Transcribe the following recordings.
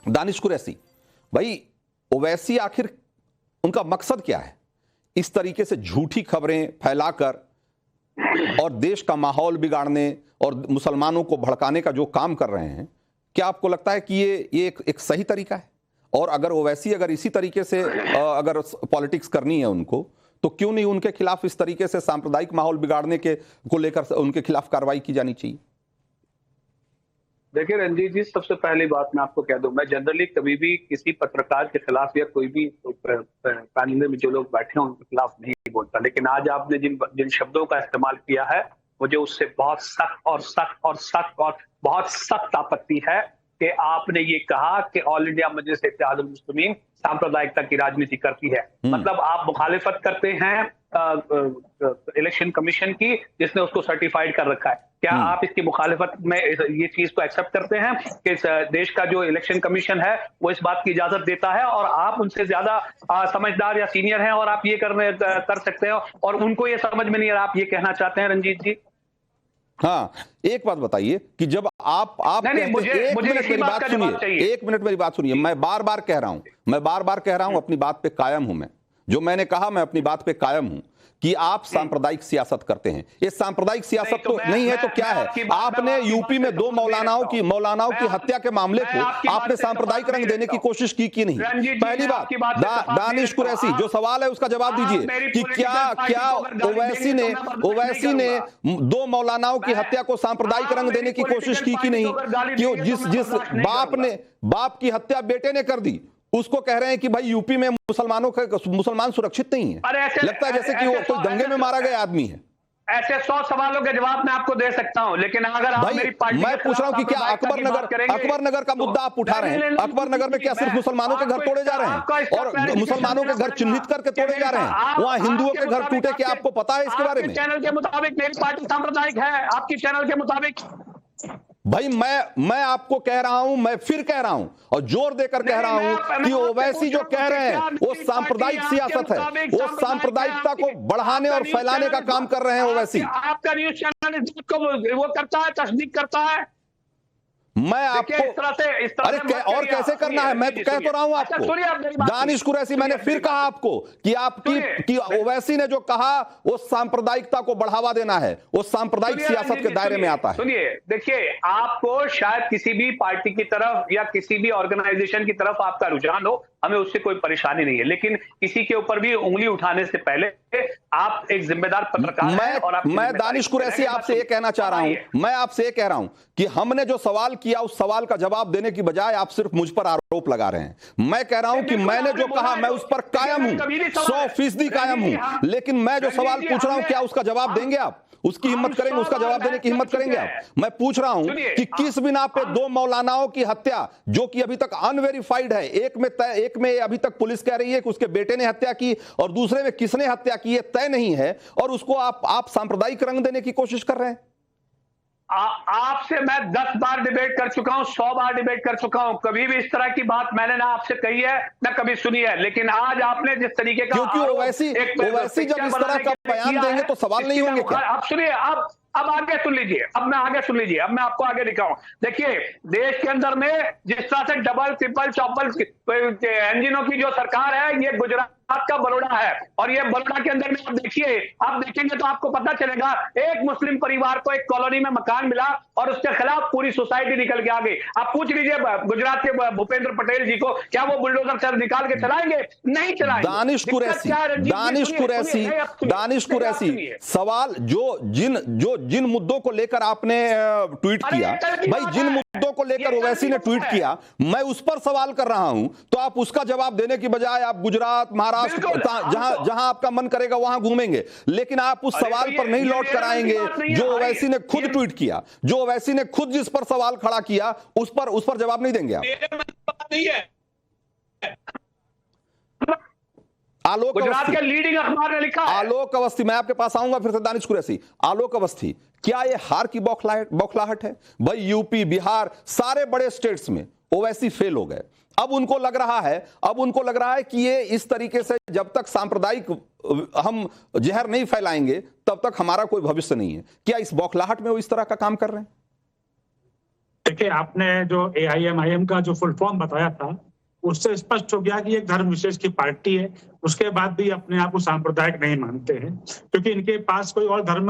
दानिश कुरैशी, भाई ओवैसी आखिर उनका मकसद क्या है इस तरीके से झूठी खबरें फैलाकर और देश का माहौल बिगाड़ने और मुसलमानों को भड़काने का जो काम कर रहे हैं? क्या आपको लगता है कि ये एक सही तरीका है? और अगर ओवैसी अगर इसी तरीके से अगर पॉलिटिक्स करनी है उनको, तो क्यों नहीं उनके खिलाफ इस तरीके से सांप्रदायिक माहौल बिगाड़ने के को लेकर उनके खिलाफ कार्रवाई की जानी चाहिए? देखिए रंजीत जी, सबसे पहली बात मैं आपको कह दूं, मैं जनरली कभी भी किसी पत्रकार के खिलाफ या कोई भी पैनल में जो लोग बैठे हैं उनके खिलाफ नहीं बोलता, लेकिन आज आपने जिन शब्दों का इस्तेमाल किया है, मुझे उससे बहुत सख्त और बहुत सख्त आपत्ति है कि आपने ये कहा कि ऑल इंडिया मजलिस इत्तेहादुल मुस्लिमीन सांप्रदायिकता की राजनीति करती है। मतलब आप मुखालिफत करते हैं इलेक्शन कमीशन की, जिसने उसको सर्टिफाइड कर रखा है। क्या आप इसकी मुखालिफत में ये चीज को एक्सेप्ट करते हैं कि देश का जो इलेक्शन कमीशन है वो इस बात की इजाजत देता है और आप उनसे ज्यादा समझदार या सीनियर हैं और आप ये कर सकते हैं और उनको ये समझ में नहीं आ रहा? आप ये कहना चाहते हैं रंजीत जी? हाँ, एक बात बताइए कि जब आप नहीं, मुझे एक मिनट मेरी बात सुनिए, एक मिनट मेरी बात सुनिए। मैं बार बार कह रहा हूं अपनी बात पे कायम हूं। मैं जो मैंने कहा मैं अपनी बात पे कायम हूं कि आप सांप्रदायिक सियासत करते हैं। ये सांप्रदायिक सियासत तो नहीं है तो क्या है? आपने यूपी में 2 मौलानाओं की हत्या के मामले को आपने सांप्रदायिक रंग देने की कोशिश की कि नहीं? पहली बात, दानिश कुरैशी, जो सवाल है उसका जवाब दीजिए कि क्या ओवैसी ने 2 मौलानाओं की हत्या को सांप्रदायिक रंग देने की कोशिश की कि नहीं? क्यों जिस बाप की हत्या बेटे ने कर दी, उसको कह रहे हैं कि भाई यूपी में मुसलमान सुरक्षित नहीं है, लगता है जैसे कि वो कोई दंगे में मारा गया आदमी है। ऐसे 100 सवालों के जवाब मैं आपको दे सकता हूं, लेकिन अगर आप मेरी पार्टी, मैं पूछ रहा हूं कि क्या अकबर नगर का मुद्दा आप उठा रहे हैं? अकबर नगर में क्या सिर्फ मुसलमानों के घर तोड़े जा रहे हैं और मुसलमानों के घर चिन्हित करके तोड़े जा रहे हैं? वहां हिंदुओं के घर टूटे, क्या आपको पता है इसके बारे में? चैनल के मुताबिक मेरी पार्टी सांप्रदायिक है, आपकी चैनल के मुताबिक। भाई मैं आपको कह रहा हूं, मैं फिर कह रहा हूं और जोर देकर कह रहा हूं कि ओवैसी जो कह रहे हैं वो सांप्रदायिक सियासत है, वो सांप्रदायिकता को बढ़ाने और फैलाने का काम कर रहे हैं ओवैसी। आपका न्यूज चैनल वो करता है, तस्दीक करता है। मैं आपको इस तरह अरे और कैसे करना है? मैं तो कह तो रहा हूं आपको, दानिश कुरैशी, मैंने फिर कहा आपको कि ओवैसी ने जो कहा वो सांप्रदायिकता को बढ़ावा देना है, वो सांप्रदायिक सियासत के दायरे में आता है। सुनिए, देखिए, आपको शायद किसी भी पार्टी की तरफ या किसी भी ऑर्गेनाइजेशन की तरफ आपका रुझान हो, हमें उससे कोई परेशानी नहीं है, लेकिन किसी के ऊपर भी उंगली उठाने से पहले आप एक जिम्मेदार पत्रकार हैं और मैं दानिश कुरैशी आपसे ये कहना चाह रहा हूं, मैं आपसे ये कह रहा हूं कि हमने जो सवाल किया उस सवाल का जवाब देने की बजाय आप सिर्फ मुझ पर आरोप लगा रहे हैं। मैं कह रहा हूं कि मैंने जो कहा मैं उस पर कायम हूं, 100% कायम हूं, लेकिन मैं जो सवाल पूछ रहा हूं क्या उसका जवाब देंगे आप? उसकी हिम्मत करेंगे, उसका जवाब देने की हिम्मत करेंगे आप? मैं पूछ रहा हूं कि किस बिना पे 2 मौलानाओं की हत्या, जो कि अभी तक अनवेरिफाइड है, एक में अभी तक पुलिस कह रही है कि उसके बेटे ने हत्या की और दूसरे में किसने हत्या की ये तय नहीं है, और उसको आप सांप्रदायिक रंग देने की कोशिश कर रहे हैं। आपसे मैं 10 बार डिबेट कर चुका हूं, 100 बार डिबेट कर चुका हूं, कभी भी इस तरह की बात मैंने ना आपसे कही है ना कभी सुनी है, लेकिन आज आपने जिस तरीके का, क्योंकि ओवैसी जब इस तरह का बयान देंगे तो सवाल नहीं होंगे क्या? आप सुनिए, अब आगे सुन लीजिए, अब मैं आपको आगे दिखाऊं। देखिए, देश के अंदर में जिस तरह से डबल ट्रिपल चौपल इंजनों की जो सरकार है, ये गुजरात का बड़ौदा है, और ये बड़ौदा के अंदर में आप देखेंगे तो आपको पता चलेगा, एक मुस्लिम परिवार को एक कॉलोनी में मकान मिला और उसके खिलाफ पूरी सोसाइटी निकल के आ गई। आप पूछ लीजिए गुजरात के भूपेंद्र पटेल जी को, क्या वो बुलडोजर से निकाल के चलाएंगे? नहीं चलाएंगे। दानिश कुरैशी, सवाल जिन मुद्दों को लेकर आपने ट्वीट किया, भाई जिन मुद्दों को लेकर ओवैसी ने ट्वीट किया, मैं उस पर सवाल कर रहा हूं, तो आप उसका जवाब देने की बजाय आप गुजरात, महाराष्ट्र, जहां आपका मन करेगा वहां घूमेंगे, लेकिन आप उस सवाल पर नहीं लौट कर आएंगे जो ओवैसी ने खुद ट्वीट किया, जो ओवैसी ने खुद जिस पर सवाल खड़ा किया उस पर जवाब नहीं देंगे आप? आलोक गुजरात के लीडिंग अखबार ने लिखा है। आलोक अवस्थी, मैं आपके पास आऊंगा फिर से। दानिश कुरैशी, आलोक अवस्थी, क्या ये हार की बौखलाहट है? भाई यूपी, बिहार, सारे बड़े स्टेट्स में ओवैसी फेल हो गए। अब उनको लग रहा है कि ये इस तरीके से जब तक सांप्रदायिक हम जहर नहीं फैलाएंगे तब तक हमारा कोई भविष्य नहीं है। क्या इस बौखलाहट में वो इस तरह का काम कर रहे हैं? देखिए, आपने जो AIMIM का जो फुल फॉर्म बताया था, उससे स्पष्ट हो गया कि एक धर्म विशेष की पार्टी है। उसके बाद भी अपने आप को सांप्रदायिक नहीं मानते हैं, क्योंकि इनके पास कोई और धर्म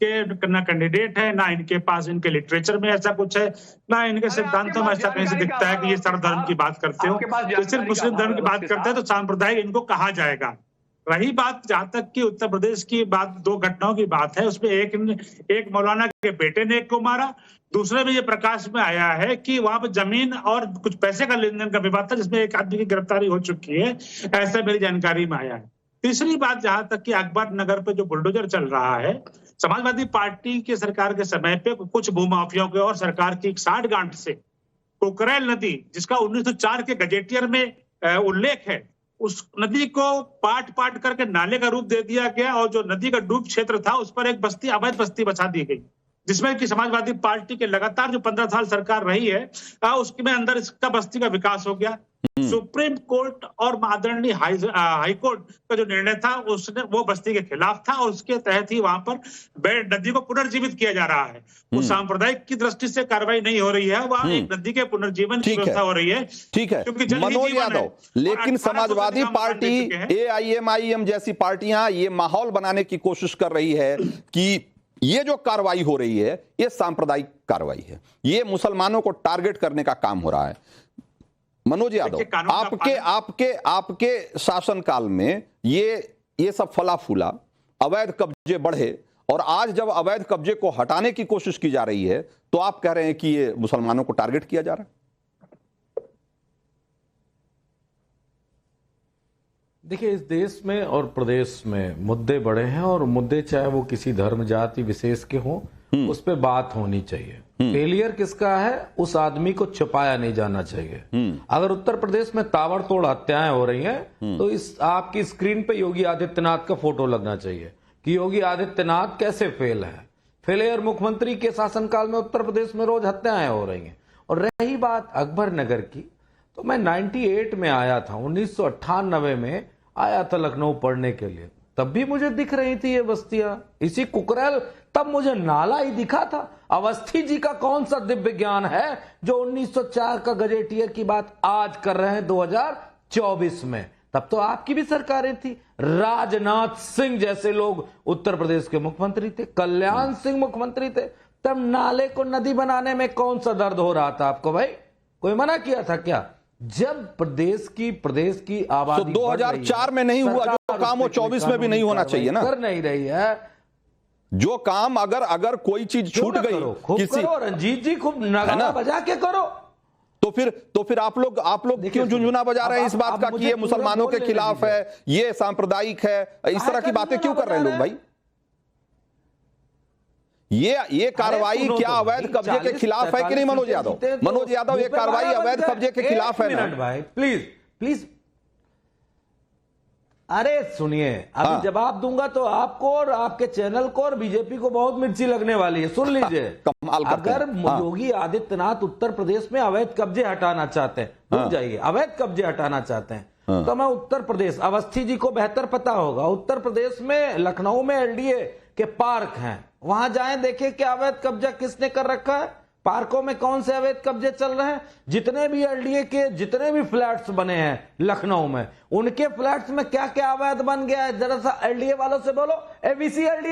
के ना कैंडिडेट है, ना इनके पास इनके लिटरेचर में ऐसा कुछ है, ना इनके सिद्धांतों में ऐसा कहीं से दिखता है कि ये सर्वधर्म की बात करते हो। ये सिर्फ मुस्लिम धर्म की बात करते हैं तो सांप्रदायिक इनको कहा जाएगा। रही बात जहां तक कि उत्तर प्रदेश की बात, 2 घटनाओं की बात है, उसमें एक मौलाना के बेटे ने एक को मारा, दूसरे में ये प्रकाश में आया है कि वहां पर जमीन और कुछ पैसे का लेन देन का विवाद था, जिसमें एक आदमी की गिरफ्तारी हो चुकी है, ऐसा मेरी जानकारी में आया है। तीसरी बात, जहां तक कि अकबर नगर पे जो बुलडोजर चल रहा है, समाजवादी पार्टी के सरकार के समय पे कुछ भूमाफियाओं के और सरकार की साठगांठ से कोकरेल नदी, जिसका 1904 के गजेटियर में उल्लेख है, उस नदी को पाट पाट करके नाले का रूप दे दिया गया और जो नदी का डूब क्षेत्र था उस पर एक बस्ती, अवैध बस्ती बसा दी गई, जिसमें कि समाजवादी पार्टी के लगातार जो 15 साल सरकार रही है उसके अंदर इसका बस्ती का विकास हो गया। सुप्रीम कोर्ट और आदरणीय हाई कोर्ट का जो निर्णय था उसने वो बस्ती के खिलाफ था और उसके तहत ही वहां पर नदी को पुनर्जीवित किया जा रहा है। वो सांप्रदायिक की दृष्टि से कार्रवाई नहीं हो रही है, वहां एक नदी के पुनर्जीवन की व्यवस्था हो रही है। ठीक है मनोज यादव, लेकिन समाजवादी पार्टी, AIMIM जैसी पार्टियां ये माहौल बनाने की कोशिश कर रही है कि ये जो कार्रवाई हो रही है ये सांप्रदायिक कार्रवाई है, ये मुसलमानों को टारगेट करने का काम हो रहा है। मनोज यादव, आपके शासनकाल में ये सब फला फूला, अवैध कब्जे बढ़े, और आज जब अवैध कब्जे को हटाने की कोशिश की जा रही है तो आप कह रहे हैं कि ये मुसलमानों को टारगेट किया जा रहा है। देखिए, इस देश में और प्रदेश में मुद्दे बड़े हैं और मुद्दे चाहे वो किसी धर्म जाति विशेष के हों, उस पे बात होनी चाहिए। फेलियर किसका है, उस आदमी को छुपाया नहीं जाना चाहिए। अगर उत्तर प्रदेश में ताबड़तोड़ हत्याएं हो रही हैं तो इस आपकी स्क्रीन पे योगी आदित्यनाथ का फोटो लगना चाहिए कि योगी आदित्यनाथ कैसे फेल है। फेलियर मुख्यमंत्री के शासनकाल में उत्तर प्रदेश में रोज हत्याएं हो रही हैं। और रही बात अकबर नगर की, तो मैं 98 में आया था, 1998 में आया था लखनऊ पढ़ने के लिए, तब भी मुझे दिख रही थी ये बस्तियां, इसी कुकरेल, तब मुझे नाला ही दिखा था। अवस्थी जी का कौन सा दिव्य ज्ञान है जो 1904 का गजेटियर की बात आज कर रहे हैं 2024 में। तब तो आपकी भी सरकारें थी, राजनाथ सिंह जैसे लोग उत्तर प्रदेश के मुख्यमंत्री थे, कल्याण सिंह मुख्यमंत्री थे, तब नाले को नदी बनाने में कौन सा दर्द हो रहा था आपको? भाई कोई मना किया था क्या? जब प्रदेश की आबादी 2004 में नहीं हुआ जो काम, वो 24 में भी नहीं होना चाहिए ना। कर नहीं रही है जो काम, अगर कोई चीज छूट गई किसी, रंजीत जी खूब नगाड़ा बजा के करो, तो फिर आप लोग क्यों झुंझुना बजा रहे हैं इस बात का कि ये मुसलमानों के खिलाफ है, ये सांप्रदायिक है, इस तरह की बातें क्यों कर रहे हैं लोग? भाई ये कार्रवाई क्या अवैध कब्जे के खिलाफ है कि नहीं? मनोज यादव, ये कार्रवाई अवैध कब्जे के खिलाफ है ना? भाई प्लीज अरे सुनिए, अभी जवाब दूंगा तो आपको और आपके चैनल को और बीजेपी को बहुत मिर्ची लगने वाली है, सुन लीजिए। अगर योगी आदित्यनाथ उत्तर प्रदेश में अवैध कब्जे हटाना चाहते हैं, रुक जाइए, अवैध कब्जे हटाना चाहते हैं तो मैं उत्तर प्रदेश, अवस्थी जी को बेहतर पता होगा, उत्तर प्रदेश में लखनऊ में LDA के पार्क हैं, वहां जाएं, देखें कि अवैध कब्जा किसने कर रखा है, पार्कों में कौन से अवैध कब्जे चल रहे हैं। जितने भी LDA के जितने भी फ्लैट्स बने हैं लखनऊ में, उनके फ्लैट्स में क्या क्या अवैध बन गया है, जरा सा LDA वालों से बोलो, ABC LDA